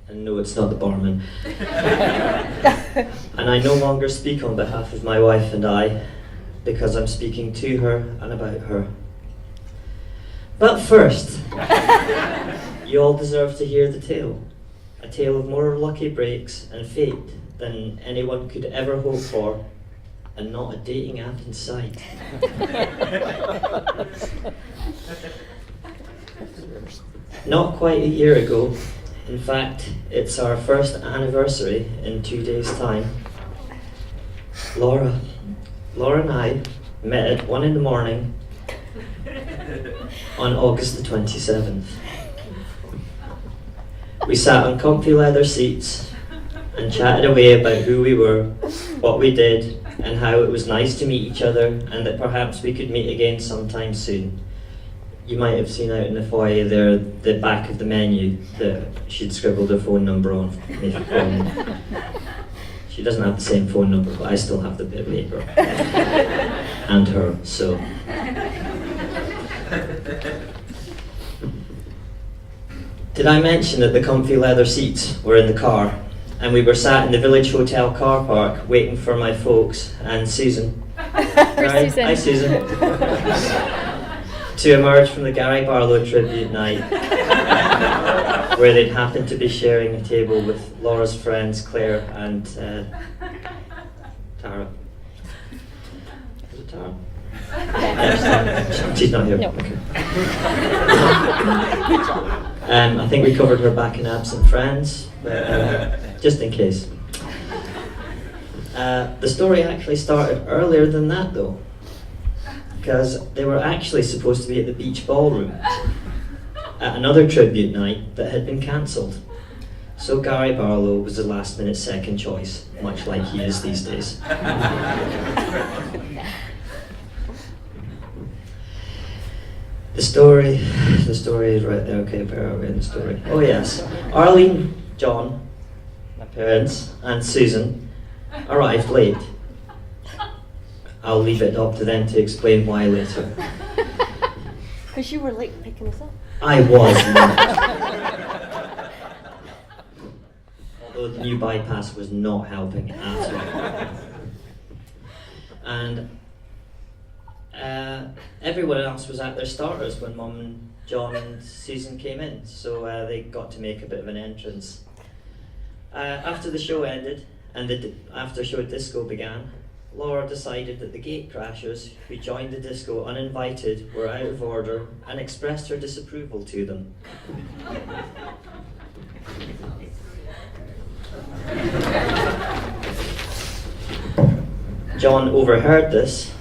And no, it's not the barman. And I no longer speak on behalf of my wife and I, because I'm speaking to her and about her. But first, you all deserve to hear the tale. A tale of more lucky breaks and fate than anyone could ever hope for, and not a dating app in sight. Not quite a year ago, in fact, it's our first anniversary in 2 days' time. Laura and I met at 1 a.m. on August the 27th. We sat on comfy leather seats and chatted away about who we were, what we did, and how it was nice to meet each other and that perhaps we could meet again sometime soon. You might have seen out in the foyer there the back of the menu that she'd scribbled her phone number on me for calling. She doesn't have the same phone number, but I still have the bit of paper. And her, so. Did I mention that the comfy leather seats were in the car, and we were sat in the village hotel car park waiting for my folks and Susan. Right? Susan. Hi, Susan. To emerge from the Gary Barlow tribute night, where they'd happened to be sharing a table with Laura's friends Claire and Tara. Was it Tara? She's not here. No. Okay. I think we covered her back in absent friends, but just in case. The story actually started earlier than that though, because they were actually supposed to be at the beach ballroom at another tribute night that had been cancelled. So Gary Barlow was the last minute second choice, much like he is these days. The story is right there. Okay, where are we in the story? Oh yes, Arlene, John, my parents, and Susan arrived late. I'll leave it up to them to explain why later. Because you were late picking us up. I was not. Although the new bypass was not helping at all. And Everyone else was at their starters when Mum and John and Susan came in, so they got to make a bit of an entrance. After the show ended and the after-show disco began, Laura decided that the gatecrashers who joined the disco uninvited were out of order and expressed her disapproval to them. John overheard this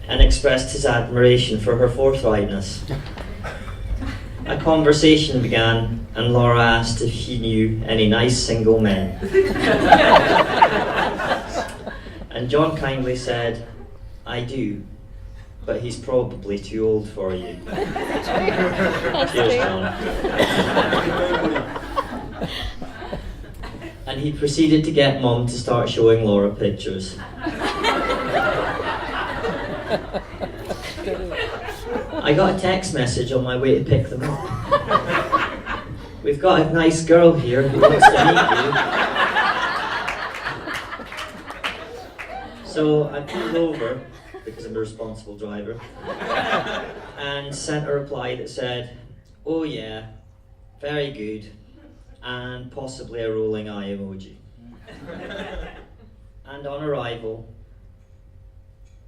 and expressed his admiration for her forthrightness. A conversation began, and Laura asked if he knew any nice single men. And John kindly said, "I do, but he's probably too old for you." Cheers, John. And he proceeded to get Mum to start showing Laura pictures. I got a text message on my way to pick them up. "We've got a nice girl here who wants to meet you." So I pulled over, because I'm a responsible driver, and sent a reply that said, "Oh yeah, very good," and possibly a rolling eye emoji. And on arrival,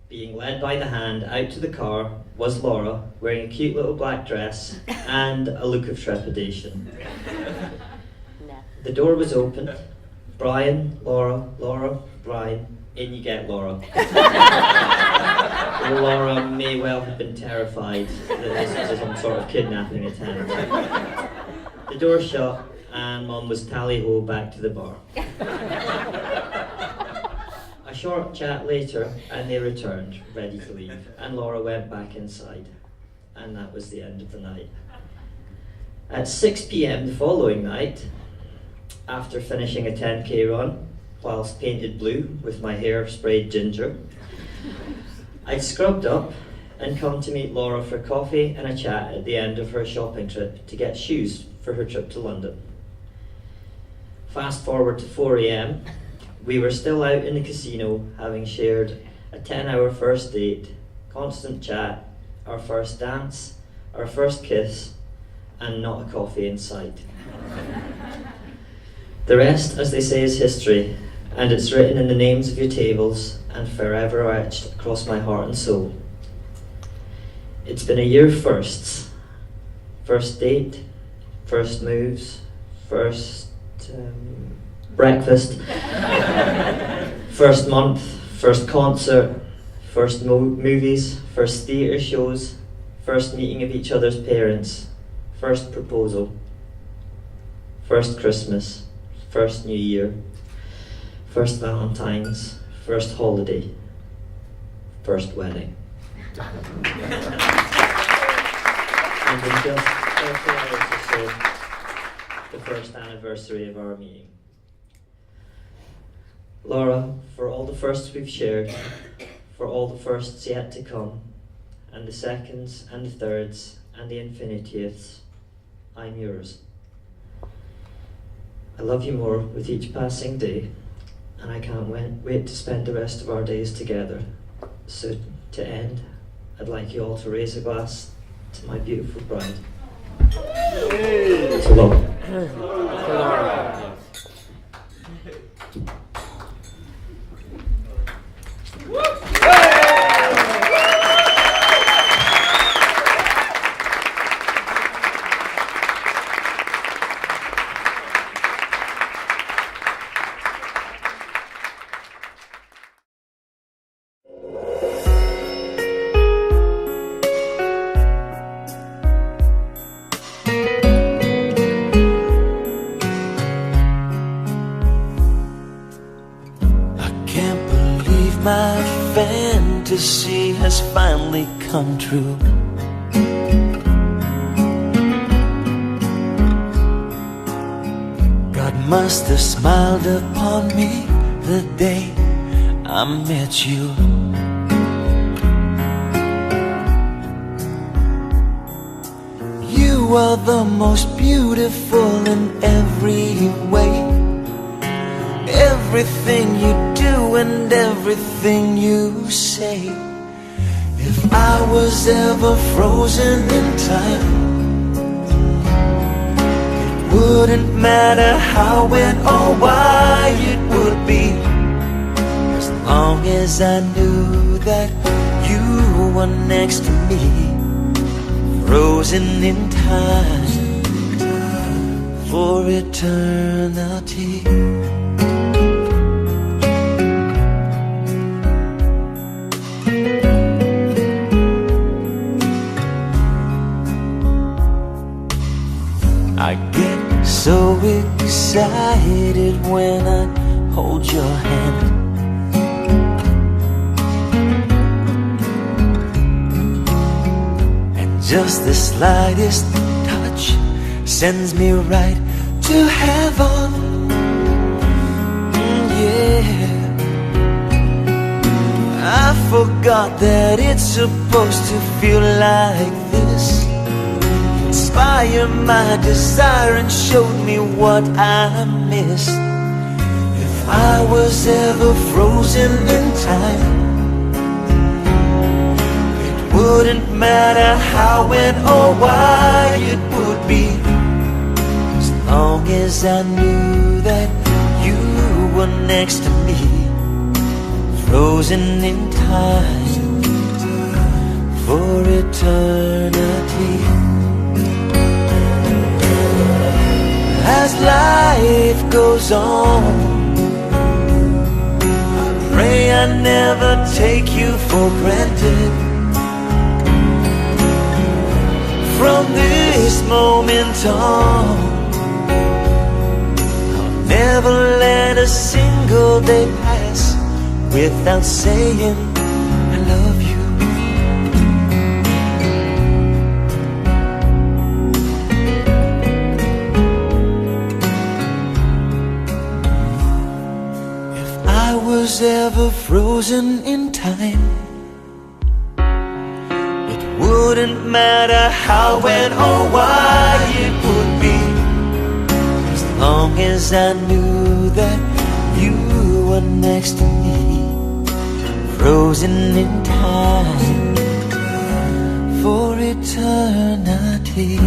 being led by the hand out to the car, was Laura, wearing a cute little black dress and a look of trepidation. The door was opened. Brian, Laura, Laura, Brian, in you get Laura. Laura may well have been terrified that this was some sort of kidnapping attempt. The door shut and Mum was tally-ho back to the bar. A short chat later and they returned, ready to leave, and Laura went back inside. And that was the end of the night. At 6 p.m. the following night, after finishing a 10k run, whilst painted blue with my hair sprayed ginger, I'd scrubbed up and come to meet Laura for coffee and a chat at the end of her shopping trip to get shoes for her trip to London. Fast forward to 4 a.m, we were still out in the casino, having shared a 10-hour first date, constant chat, our first dance, our first kiss, and not a coffee in sight. The rest, as they say, is history, and it's written in the names of your tables and forever etched across my heart and soul. It's been a year of firsts. First date, first moves, first breakfast, first month, first concert, first movies, first theatre shows, first meeting of each other's parents, first proposal, first Christmas, first New Year, first Valentine's, first holiday, first wedding. And in just 30 hours or so, the first anniversary of our meeting. Laura, for all the firsts we've shared, for all the firsts yet to come, and the seconds and the thirds and the infinitieths, I'm yours. I love you more with each passing day, and I can't wait to spend the rest of our days together. So to end, I'd like you all to raise a glass to my beautiful bride. To Laura. My fantasy has finally come true. God must have smiled upon me the day I met you. You are the most beautiful in every way. Everything you do and everything you say. If I was ever frozen in time, it wouldn't matter how, when, or why it would be, as long as I knew that you were next to me, frozen in time for eternity. I get so excited when I hold your hand, and just the slightest touch sends me right to heaven. Yeah, I forgot that it's supposed to feel like this. Inspire my desire and showed me what I missed. If I was ever frozen in time, it wouldn't matter how, when, or why it would be, as long as I knew that you were next to me, frozen in time for eternity. As life goes on, I pray I never take you for granted. From this moment on, I'll never let a single day pass without saying I love you. Was ever frozen in time, it wouldn't matter how, when, or why it would be, as long as I knew that you were next to me, frozen in time for eternity.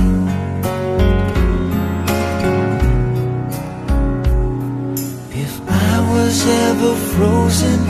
Was ever frozen